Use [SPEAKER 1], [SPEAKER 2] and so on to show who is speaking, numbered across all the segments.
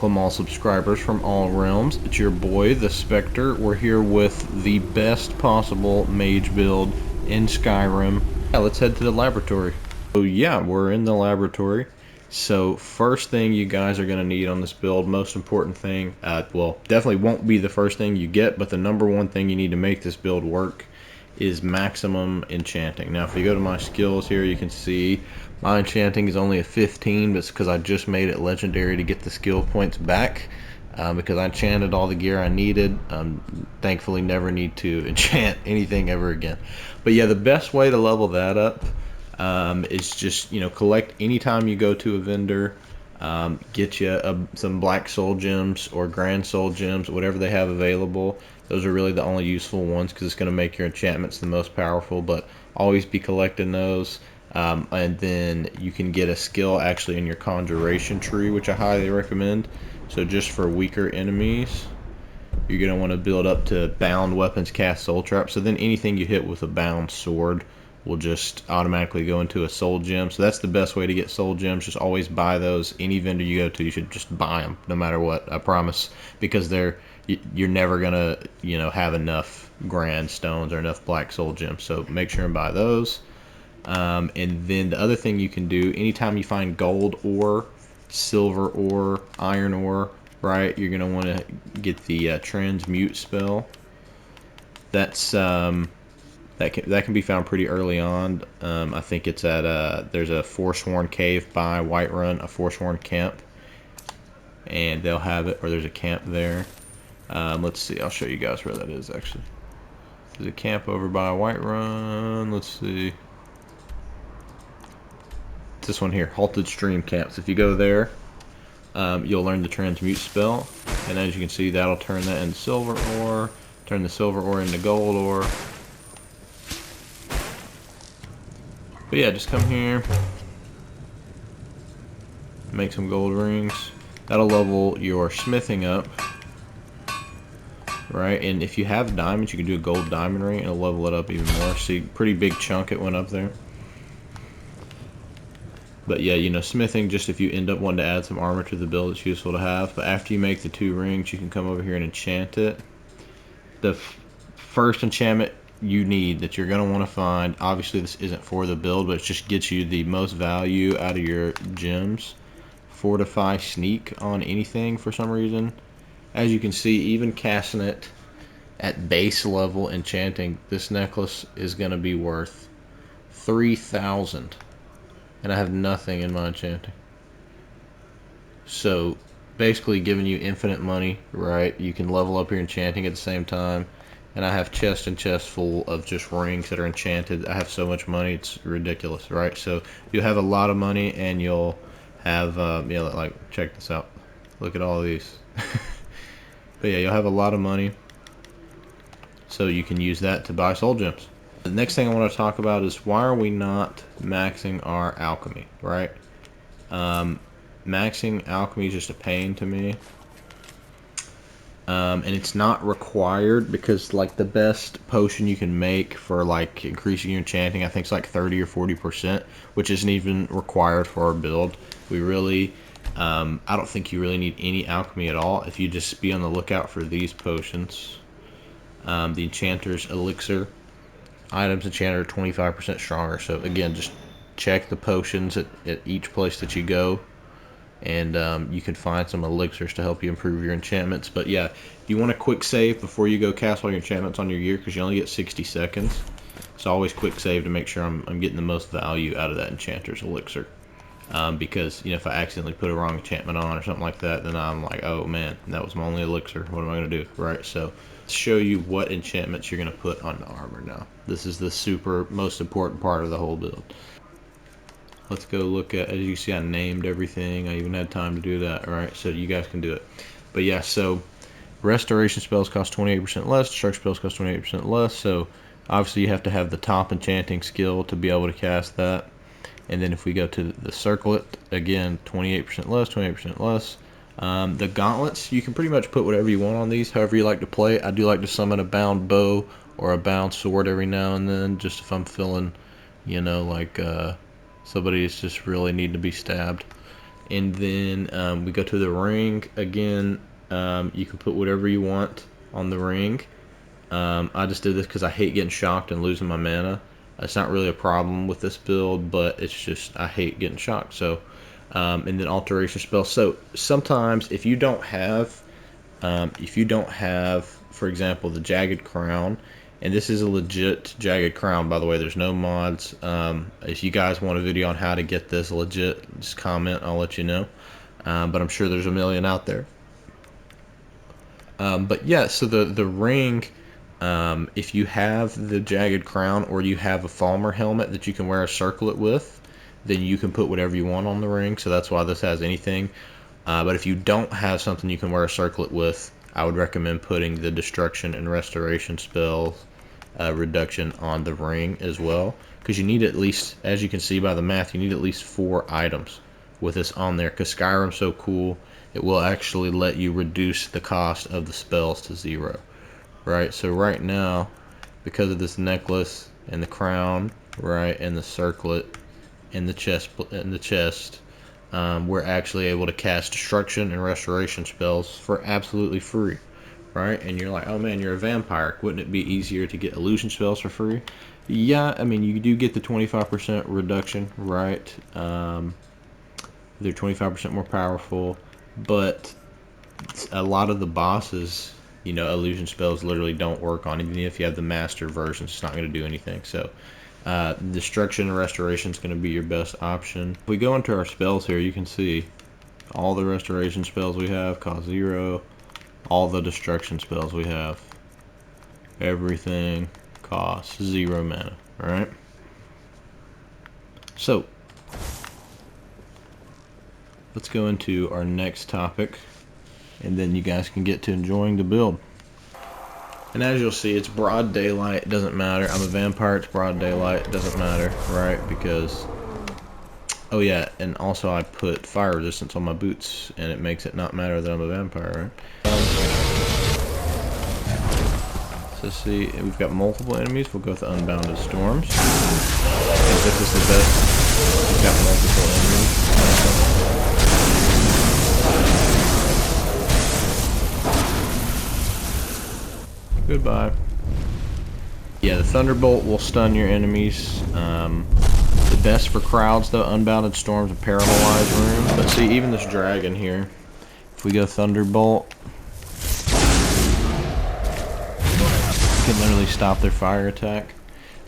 [SPEAKER 1] welcome all subscribers from all realms. It's your boy, the Spectre. We're here with the best possible mage build in Skyrim. Yeah, let's head to the laboratory. So yeah, we're in the laboratory. So first thing you guys are going to need on this build, most important thing, well, definitely won't be the first thing you get, but the number one thing you need to make this build work is maximum enchanting. Now if you go to my skills here, you can see my enchanting is only a 15, but it's because I just made it legendary to get the skill points back, because I enchanted all the gear I needed. Thankfully never need to enchant anything ever again. But yeah, the best way to level that up is just, collect anytime you go to a vendor, get you some black soul gems or grand soul gems, whatever they have available. Those are really the only useful ones because it's going to make your enchantments the most powerful, but always be collecting those. And then you can get a skill actually in your conjuration tree, which I highly recommend. So just for weaker enemies, you're going to want to build up to bound weapons, cast soul trap. So then anything you hit with a bound sword will just automatically go into a soul gem. So that's the best way to get soul gems. Just always buy those. Any vendor you go to, you should just buy them no matter what, I promise, because you're never gonna have enough grand stones or enough black soul gems. So make sure and buy those. And then the other thing you can do, anytime you find gold ore, silver ore, iron ore, right, you're gonna want to get the transmute spell. That's that can be found pretty early on. I think it's at there's a Forsworn cave by Whiterun, a Forsworn camp, and they'll have it, or there's a camp there. Let's see, I'll show you guys where that is actually. There's a camp over by Whiterun. Let's see. It's this one here, Halted Stream Camps. If you go there, you'll learn the transmute spell, and as you can see, that'll turn that into silver ore, turn the silver ore into gold ore. But yeah, just come here, make some gold rings. That'll level your smithing up, right? And if you have diamonds, you can do a gold diamond ring, and it'll level it up even more. See, pretty big chunk it went up there. But yeah, smithing, just if you end up wanting to add some armor to the build, it's useful to have. But after you make the 2 rings, you can come over here and enchant it. The first enchantment you need that you're going to want to find, obviously this isn't for the build, but it just gets you the most value out of your gems. Fortify sneak on anything for some reason. As you can see, even casting it at base level enchanting, this necklace is going to be worth 3,000. And I have nothing in my enchanting. So basically giving you infinite money, right? You can level up your enchanting at the same time. And I have chest and chest full of just rings that are enchanted. I have so much money, it's ridiculous, right? So you'll have a lot of money, and you'll have, like, check this out. Look at all these. But yeah, you'll have a lot of money. So you can use that to buy soul gems. The next thing I want to talk about is why are we not maxing our alchemy, right? Maxing alchemy is just a pain to me. And it's not required because, like, the best potion you can make for, like, increasing your enchanting, I think it's like 30 or 40%, which isn't even required for our build. We really, I don't think you really need any alchemy at all if you just be on the lookout for these potions. The Enchanter's Elixir. Items enchanted are 25% stronger. So again, just check the potions at each place that you go, and you can find some elixirs to help you improve your enchantments. But yeah, you want a quick save before you go cast all your enchantments on your gear, because you only get 60 seconds. So always quick save to make sure I'm getting the most value out of that Enchanter's Elixir. Because if I accidentally put a wrong enchantment on or something like that, then I'm like, oh man, that was my only elixir. What am I going to do, right? So show you what enchantments you're going to put on the armor now. This is the super most important part of the whole build. Let's go look at, as you see, I named everything. I even had time to do that, right? So you guys can do it. But yeah, so restoration spells cost 28% less, destruction spells cost 28% less. So obviously you have to have the top enchanting skill to be able to cast that. And then if we go to the circlet, again, 28% less, 28% less. The gauntlets, you can pretty much put whatever you want on these, however you like to play. I do like to summon a bound bow or a bound sword every now and then, just if I'm feeling, like somebody is just really needing to be stabbed. And then we go to the ring again. You can put whatever you want on the ring. I just did this because I hate getting shocked and losing my mana. It's not really a problem with this build, but it's just I hate getting shocked. So, and then alteration spells. So sometimes if you don't have, for example, the Jagged Crown, and this is a legit Jagged Crown, by the way. There's no mods. If you guys want a video on how to get this legit, just comment. I'll let you know. But I'm sure there's a million out there. But yeah, so the ring, if you have the Jagged Crown or you have a Falmer helmet that you can wear a circlet with, then you can put whatever you want on the ring. So that's why this has anything. But if you don't have something you can wear a circlet with, I would recommend putting the destruction and restoration spells reduction on the ring as well, because you need at least, as you can see by the math, you need at least 4 items with this on there, because Skyrim's so cool, it will actually let you reduce the cost of the spells to 0. Right, so right now, because of this necklace and the crown, right, and the circlet and the chest, we're actually able to cast destruction and restoration spells for absolutely free, right? And you're like, oh man, you're a vampire. Wouldn't it be easier to get illusion spells for free? Yeah, I mean, you do get the 25% reduction, right? They're 25% more powerful, but a lot of the bosses, you know, illusion spells literally don't work on. Even if you have the master version, it's not going to do anything. So destruction and restoration is going to be your best option. If we go into our spells here, you can see all the restoration spells we have cost 0. All the destruction spells we have, everything costs 0 mana. Alright, so let's go into our next topic, and then you guys can get to enjoying the build. And as you'll see, it's broad daylight. It doesn't matter. I'm a vampire. It's broad daylight. It doesn't matter, right? Because, oh yeah, and also I put fire resistance on my boots, and it makes it not matter that I'm a vampire, right? So see, we've got multiple enemies. We'll go with Unbounded Storms. And this is the best. We've got multiple enemies. Goodbye. Yeah, the Thunderbolt will stun your enemies. The best for crowds, though, Unbounded Storms and Paralyzed Runes. But see, even this dragon here, if we go Thunderbolt, you can literally stop their fire attack.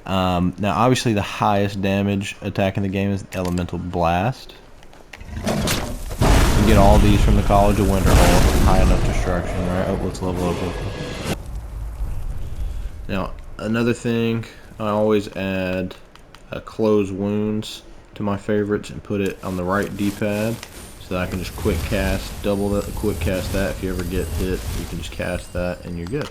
[SPEAKER 1] Now, obviously, the highest damage attack in the game is Elemental Blast. You can get all these from the College of Winterhold. High enough destruction, right? Oh, let's level up. Now, another thing, I always add Close Wounds to my favorites and put it on the right D-pad so that I can just quick cast, double that, quick cast that. If you ever get hit, you can just cast that and you're good.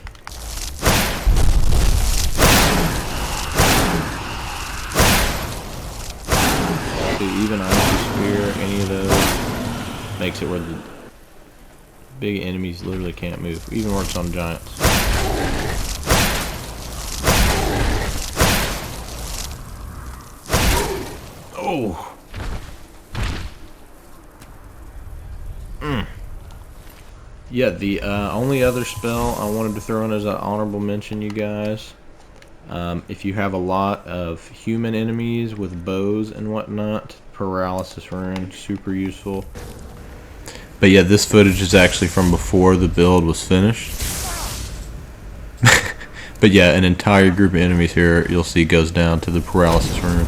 [SPEAKER 1] So even Icy Spear, any of those, makes it where the big enemies literally can't move. Even works on giants. Oh. Yeah, the only other spell I wanted to throw in as an honorable mention, you guys. If you have a lot of human enemies with bows and whatnot, Paralysis Rune, super useful. But yeah, this footage is actually from before the build was finished. But yeah, an entire group of enemies here you'll see goes down to the Paralysis Rune.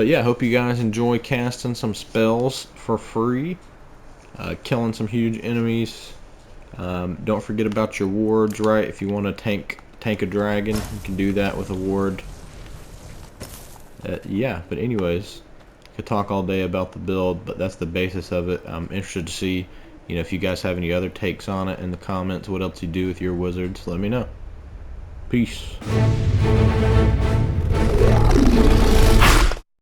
[SPEAKER 1] But yeah, hope you guys enjoy casting some spells for free, killing some huge enemies. Don't forget about your wards, right? If you want to tank a dragon, you can do that with a ward. Yeah, but anyways, could talk all day about the build, but that's the basis of it. I'm interested to see, if you guys have any other takes on it in the comments, what else you do with your wizards, let me know. Peace.